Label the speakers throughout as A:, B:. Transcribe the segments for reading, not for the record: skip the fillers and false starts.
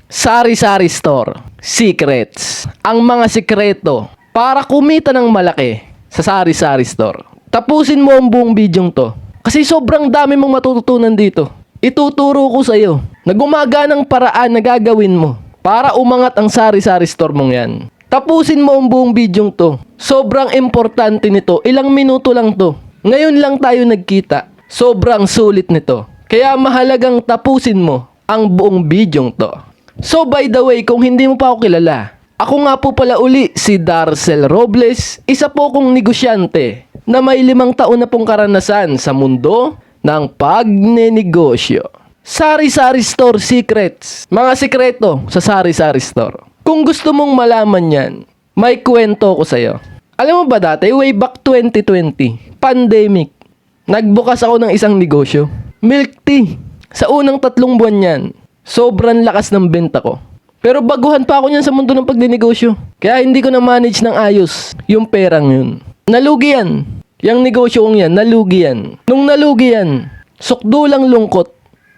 A: Sari-sari store, secrets, ang mga sikreto para kumita ng malaki sa sari-sari store. Tapusin mo ang buong bidyong to kasi sobrang dami mong matututunan dito. Ituturo ko sa iyo na gumaganang paraan na gagawin mo para umangat ang sari-sari store mong yan. Tapusin mo ang buong bidyong to. Sobrang importante nito, ilang minuto lang to. Ngayon lang tayo nagkita. Sobrang sulit nito. Kaya mahalagang tapusin mo ang buong bidyong to. So by the way, kung hindi mo pa ako kilala, ako nga po pala uli si Darcel Robles, isa po kong negosyante na may 5 taon na pong karanasan sa mundo ng pagnenegosyo. Sari-sari store secrets, mga sikreto sa sari-sari store. Kung gusto mong malaman yan, may kwento ko sa'yo. Alam mo ba dati, way back 2020, pandemic, nagbukas ako ng isang negosyo. Milk tea. Sa unang 3 buwan yan, sobrang lakas ng benta ko. Pero baguhan pa ako niyan sa mundo ng pagdinegosyo. Kaya hindi ko na-manage ng ayos yung perang yun. Nalugi yan. Yung negosyo kong yan, nalugi yan. Nung nalugi yan, sukdulang lungkot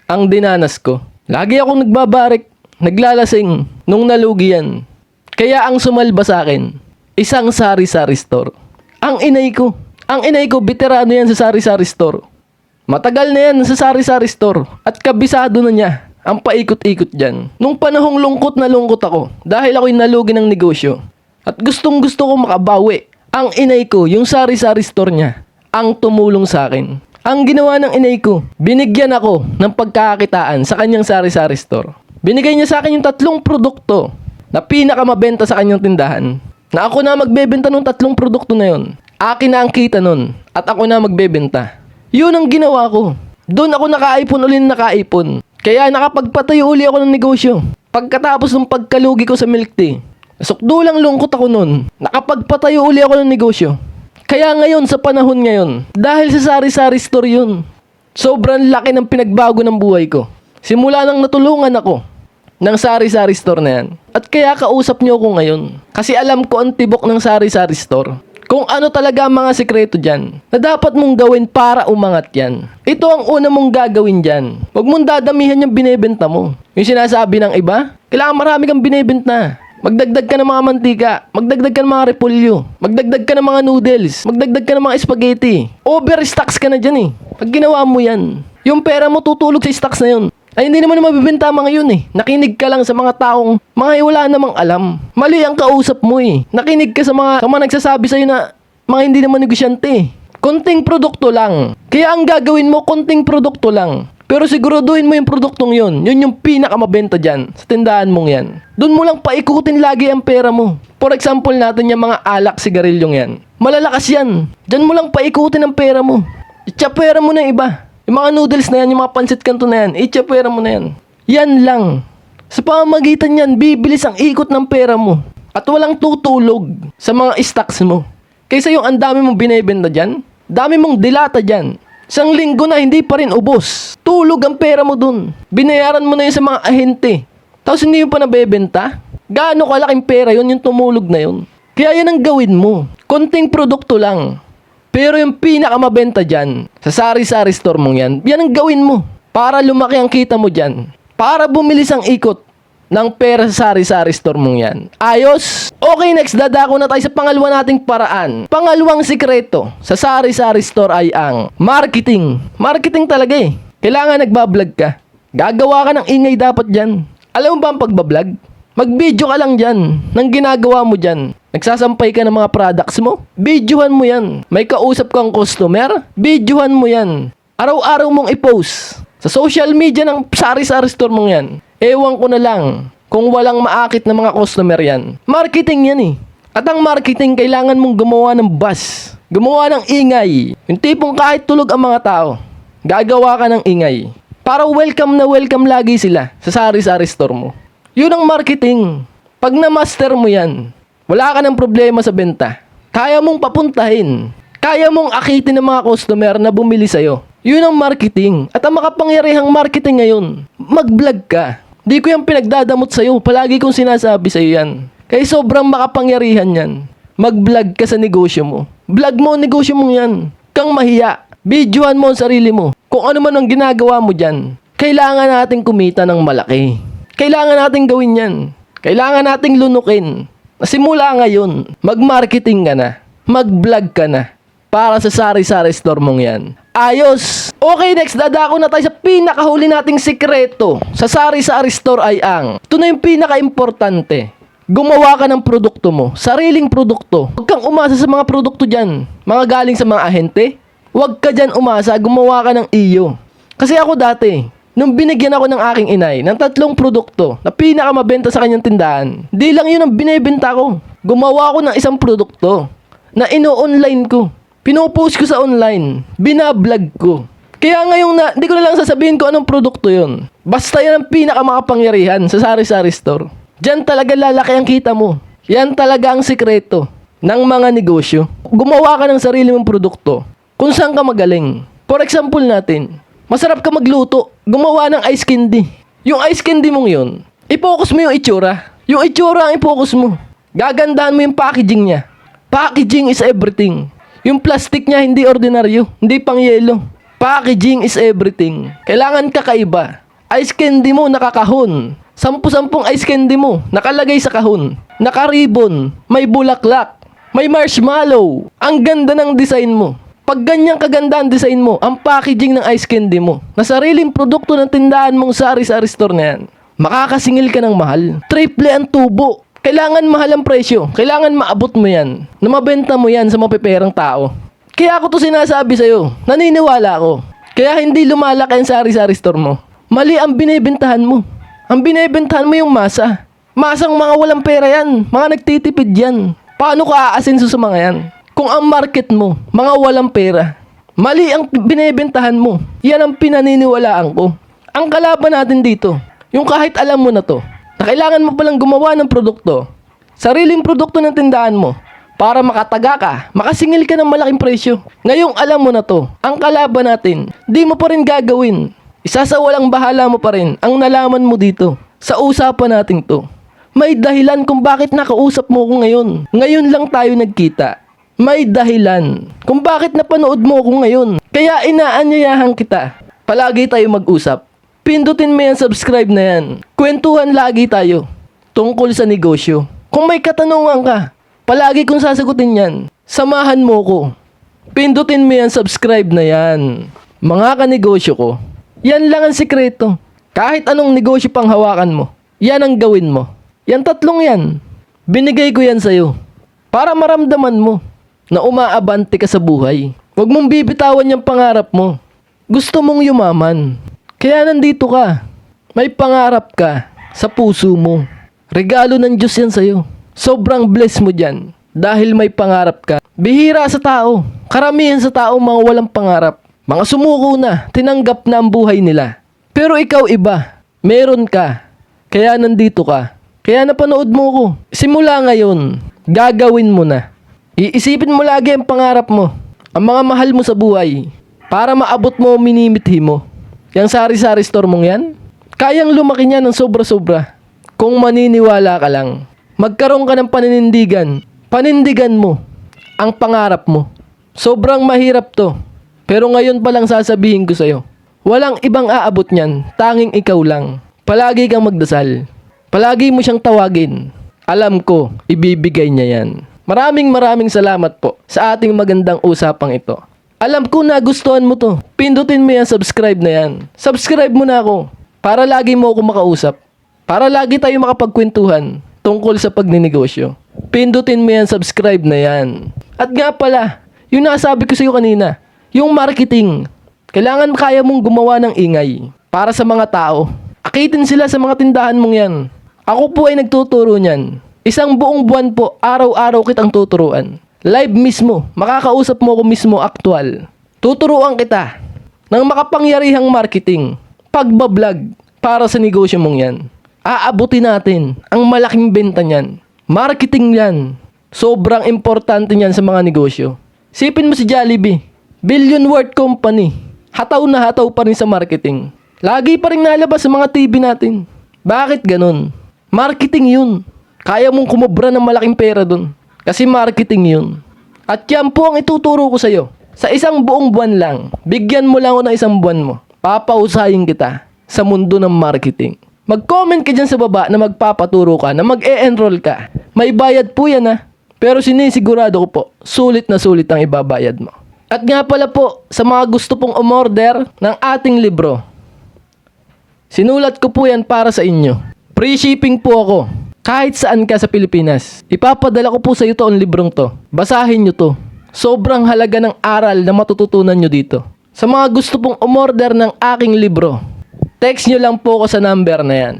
A: ang dinanas ko. Lagi akong nagbabarik, naglalasing nung nalugi yan. Kaya ang sumalba sa akin, isang sari-sari store. Ang inay ko, veterano yan sa sari-sari store. Matagal na yan sa sari-sari store at kabisado na niya ang paikot-ikot dyan. Nung panahong lungkot na lungkot ako dahil ako'y nalugi ng negosyo at gustong gusto ko makabawi. Ang inay ko, yung sari-sari store niya, ang tumulong sa akin. Ang ginawa ng inay ko, binigyan ako ng pagkakakitaan sa kanyang sari-sari store. Binigay niya sa akin yung 3 produkto na pinakamabenta sa kanyang tindahan. Na ako na magbebenta ng 3 produkto na yon. Akin na ang kita nun at ako na magbebenta. Yun ang ginawa ko. Doon ako nakaipon. Kaya nakapagpatayo uli ako ng negosyo. Pagkatapos ng pagkalugi ko sa milk tea, sukdulang lungkot ako nun. Nakapagpatayo uli ako ng negosyo. Kaya ngayon, sa panahon ngayon, dahil sa sari-sari store yun, sobrang laki ng pinagbago ng buhay ko. Simula nang natulungan ako ng sari-sari store na yan. At kaya kausap niyo ako ngayon. Kasi alam ko ang tibok ng sari-sari store. Kung ano talaga ang mga sikreto dyan na dapat mong gawin para umangat yan. Ito ang una mong gagawin dyan. Huwag mong dadamihan yung binebenta mo. Yung sinasabi ng iba, kailangan marami kang binebenta. Magdagdag ka ng mga mantika, magdagdag ka ng mga repolyo, magdagdag ka ng mga noodles, magdagdag ka ng mga spaghetti. Overstocks ka na dyan eh. Pag ginawa mo yan, yung pera mo tutulog sa stocks na yun. Ay hindi naman mabibenta mga yun eh. Nakinig ka lang sa mga taong mga wala namang alam. Mali ang kausap mo eh. Nakinig ka sa mga nagsasabi sa'yo na mga hindi naman negosyante eh. Konting produkto lang. Kaya ang gagawin mo, konting produkto lang. Pero siguraduhin mo yung produktong yun. Yun yung pinakamabenta dyan sa tindahan mong yan. Doon mo lang paikutin lagi ang pera mo. For example natin yung mga alak, sigarilyong yan. Malalakas yan. Dyan mo lang paikutin ang pera mo. Itsyapera mo na iba. Yung mga noodles na yan, yung mga pansit kanto na yan, itsyapera mo na yan. Yan lang. Sa pamamagitan yan, bibilis ang ikot ng pera mo. At walang tutulog sa mga stocks mo. Kaysa yung ang dami mong binebenta dyan, dami mong dilata dyan. Isang linggo na hindi pa rin ubos. Tulog ang pera mo dun. Binayaran mo na yun sa mga ahente. Tapos hindi mo pa nabebenta? Gaano kalaking pera yun, yung tumulog na yun? Kaya yan ang gawin mo. Konting produkto lang. Pero yung pinakamabenta dyan, sa sari-sari store mong yan, yan ang gawin mo. Para lumaki ang kita mo dyan. Para bumilis ang ikot ng pera sa sari-sari store mong yan. Ayos? Okay, next, dadako na tayo sa pangalawa nating paraan. Pangalawang sikreto sa sari-sari store ay ang marketing. Marketing talaga eh. Kailangan nagbablog ka. Gagawa ka ng ingay dapat dyan. Alam mo ba ang pagbablog? Mag-video ka lang dyan ng ginagawa mo dyan. Nagsasampay ka ng mga products mo? Videohan mo yan. May kausap kang customer? Videohan mo yan. Araw-araw mong i-post sa social media ng sari-sari store mong yan. Ewan ko na lang kung walang maakit na mga customer yan. Marketing yan eh. At ang marketing, kailangan mong gumawa ng buzz. Gumawa ng ingay. Yung tipong kahit tulog ang mga tao, gagawa ka ng ingay. Para welcome na welcome lagi sila sa sari-sari store mo. Yun ang marketing. Pag na-master mo yan, wala ka ng problema sa benta. Kaya mong papuntahin. Kaya mong akitin ng mga customer na bumili sa'yo. Yun ang marketing. At ang makapangyarihang marketing ngayon, mag-vlog ka. Di ko yung pinagdadamot sa'yo. Palagi kong sinasabi sa'yo yan. Kaya sobrang makapangyarihan yan. Mag-vlog ka sa negosyo mo. Vlog mo ang negosyo mong yan. Kang mahiya. Videohan mo ang sarili mo. Kung ano man ang ginagawa mo dyan. Kailangan natin kumita ng malaki. Kailangan nating gawin yan. Kailangan nating lunukin. Simula ngayon, mag-marketing ka na. Mag-vlog ka na. Para sa sari-sari store mong yan. Ayos! Okay, next, dadako na tayo sa pinakahuli nating sikreto sa sari-sari store ay ang, ito na yung pinaka-importante. Gumawa ka ng produkto mo, sariling produkto. Huwag kang umasa sa mga produkto dyan, mga galing sa mga ahente. Huwag ka dyan umasa, gumawa ka ng iyo. Kasi ako dati, nung binigyan ako ng aking inay ng 3 produkto na pinakamabenta sa kanyang tindahan, di lang yun ang binibenta ko. Gumawa ako ng isang produkto na ino-online ko. Pinopost ko sa online. Binablog ko. Kaya ngayon di ko na lang sasabihin ko anong produkto yun. Basta yan ang pinakamakapangyarihan sa sari-sari store. Diyan talaga lalaki ang kita mo. Yan talaga ang sikreto ng mga negosyo. Gumawa ka ng sarili mong produkto kung saan ka magaling. For example natin, masarap ka magluto. Gumawa ng ice candy. Yung ice candy mong yun, i-focus mo yung itsura. Yung itsura ang i-focus mo. Gagandahan mo yung packaging niya. Packaging is everything. Yung plastic niya hindi ordinaryo, hindi pang yelo. Packaging is everything. Kailangan kakaiba. Ice candy mo nakakahon. 10 ice candy mo nakalagay sa kahon. Naka-ribbon, may bulaklak, may marshmallow. Ang ganda ng design mo. Pag ganyang kaganda ang design mo, ang packaging ng ice candy mo, na sariling produkto ng tindahan mong sari-sari store na yan, makakasingil ka ng mahal. Triple ang tubo. Kailangan mahal ang presyo. Kailangan maabot mo yan. Na mabenta mo yan sa mapiperang tao. Kaya ako to sinasabi sa'yo. Naniniwala ako. Kaya hindi lumalaki ang sari-sari store mo. Mali ang binibentahan mo. Ang binibentahan mo yung masa. Masang mga walang pera yan. Mga nagtitipid yan. Paano ka aasenso sa mga yan? Kung ang market mo, mga walang pera. Mali ang binibentahan mo. Yan ang pinaniniwalaan ko. Ang kalaban natin dito, yung kahit alam mo na to, na kailangan mo palang gumawa ng produkto, sariling produkto ng tindahan mo, para makataga ka, makasingil ka ng malaking presyo. Ngayong alam mo na to, ang kalaban natin, di mo pa rin gagawin. Isasawalang bahala mo pa rin ang nalaman mo dito, sa usapan natin to. May dahilan kung bakit nakausap mo ko ngayon. Ngayon lang tayo nagkita. May dahilan kung bakit napanood mo ko ngayon. Kaya inaanyayahan kita, palagi tayo mag-usap. Pindutin mo yan, subscribe na yan. Kwentuhan lagi tayo tungkol sa negosyo. Kung may katanungan ka, palagi kong sasagutin yan. Samahan mo ko. Pindutin mo yan, subscribe na yan. Mga kanegosyo ko, yan lang ang sikreto. Kahit anong negosyo pang hawakan mo, yan ang gawin mo. Yan 3 yan. Binigay ko yan sa'yo para maramdaman mo na umaabante ka sa buhay. Huwag mong bibitawan yung pangarap mo. Gusto mong yumaman. Kaya nandito ka. May pangarap ka sa puso mo. Regalo ng Diyos yan sa'yo. Sobrang bless mo dyan. Dahil may pangarap ka. Bihira sa tao. Karamihan sa tao mga walang pangarap. Mga sumuko na. Tinanggap na ang buhay nila. Pero ikaw iba. Meron ka. Kaya nandito ka. Kaya napanood mo ko. Simula ngayon, gagawin mo na. Iisipin mo lagi ang pangarap mo. Ang mga mahal mo sa buhay. Para maabot mo ang minimithi mo. Yang sari-sari store mong yan, kayang lumaki niya ng sobra-sobra. Kung maniniwala ka lang, magkaroon ka ng paninindigan. Panindigan mo ang pangarap mo. Sobrang mahirap to. Pero ngayon pa lang sasabihin ko sa'yo, walang ibang aabot niyan, tanging ikaw lang. Palagi kang magdasal. Palagi mo siyang tawagin. Alam ko, ibibigay niya yan. Maraming salamat po sa ating magandang usapang ito. Alam ko na gustuhan mo to. Pindutin mo yan, subscribe na yan. Subscribe mo na ako para lagi mo ako makausap. Para lagi tayo makapagkwentuhan tungkol sa pagninegosyo. Pindutin mo yan, subscribe na yan. At nga pala, yung nasabi ko sa iyo kanina, yung marketing. Kailangan kaya mong gumawa ng ingay para sa mga tao. Akitin sila sa mga tindahan mong yan. Ako po ay nagtuturo niyan. Isang buong buwan po, araw-araw kitang tuturuan. Live mismo, makakausap mo ko mismo aktual. Tuturuan kita ng makapangyarihang marketing, pagbablog para sa negosyo mong yan. Aabutin natin ang malaking benta niyan. Marketing yan. Sobrang importante niyan sa mga negosyo. Sipin mo si Jollibee, billion worth company. Hataw na hataw pa rin sa marketing. Lagi pa rin nalabas sa mga TV natin. Bakit ganun? Marketing yun. Kaya mong kumobra ng malaking pera dun. Kasi marketing yun. At yan po ang ituturo ko sa'yo. Sa isang buong buwan lang, bigyan mo lang ako ng isang buwan mo. Papausahin kita sa mundo ng marketing. Mag-comment ka dyan sa baba na magpapaturo ka, na mag-e-enroll ka. May bayad po yan ha. Pero sinisigurado ko po, sulit na sulit ang ibabayad mo. At nga pala po, sa mga gusto pong umorder ng ating libro, sinulat ko po yan para sa inyo. Free shipping po ako. Kahit saan ka sa Pilipinas. Ipapadala ko po sa iyo to ang librong to. Basahin nyo to. Sobrang halaga ng aral na matututunan nyo dito. Sa mga gusto pong umorder ng aking libro, text nyo lang po ako sa number na yan.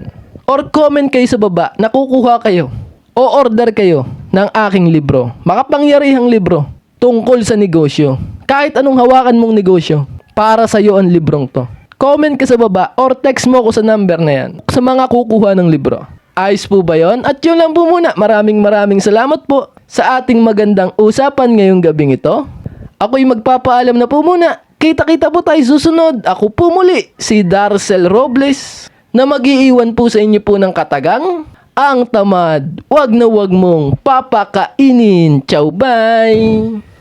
A: Or comment kayo sa baba na kukuha kayo o order kayo ng aking libro. Makapangyarihang libro tungkol sa negosyo. Kahit anong hawakan mong negosyo, para sa iyo ang librong to. Comment ka sa baba or text mo ako sa number na yan sa mga kukuha ng libro. Ayos po ba yun? At yun lang po muna. Maraming salamat po sa ating magandang usapan ngayong gabing ito. Ako'y magpapaalam na po muna. Kita-kita po tayo susunod. Ako po muli, si Darcel Robles, na mag-iiwan po sa inyo po ng katagang, ang tamad, wag na wag mong papakainin. Ciao, bye!